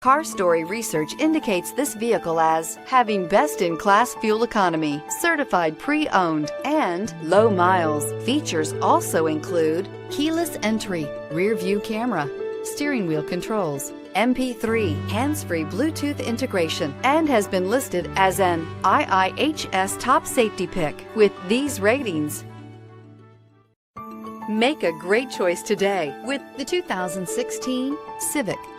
Car Story research indicates this vehicle as having best-in-class fuel economy, certified pre-owned, and low miles. Features also include keyless entry, rear view camera, steering wheel controls, MP3, hands-free Bluetooth integration, and has been listed as an IIHS top safety pick with these ratings. Make a great choice today with the 2016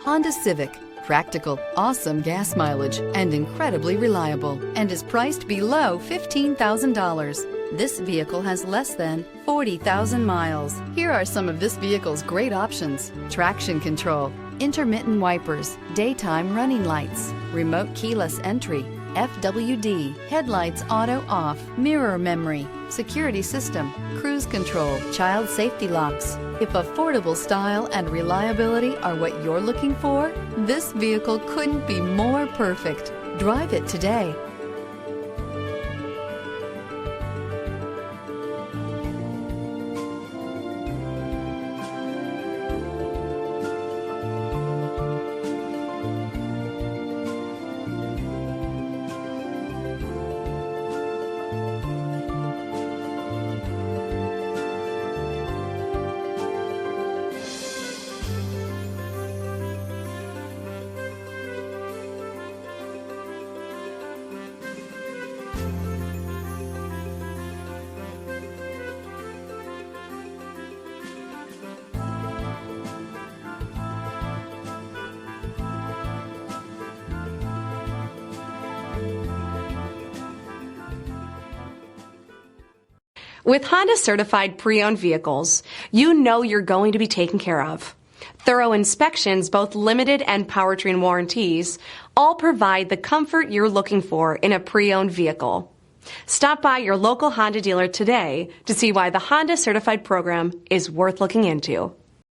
Honda Civic. Practical, awesome gas mileage, and incredibly reliable, and is priced below $15,000. This vehicle has less than 40,000 miles. Here are some of this vehicle's great options: traction control, intermittent wipers, daytime running lights, remote keyless entry, FWD, headlights auto off, mirror memory, security system, cruise control, child safety locks. If affordable style and reliability are what you're looking for, this vehicle couldn't be more perfect. Drive it today. With Honda certified pre-owned vehicles, you know you're going to be taken care of. Thorough inspections, both limited and powertrain warranties, all provide the comfort you're looking for in a pre-owned vehicle. Stop by your local Honda dealer today to see why the Honda certified program is worth looking into.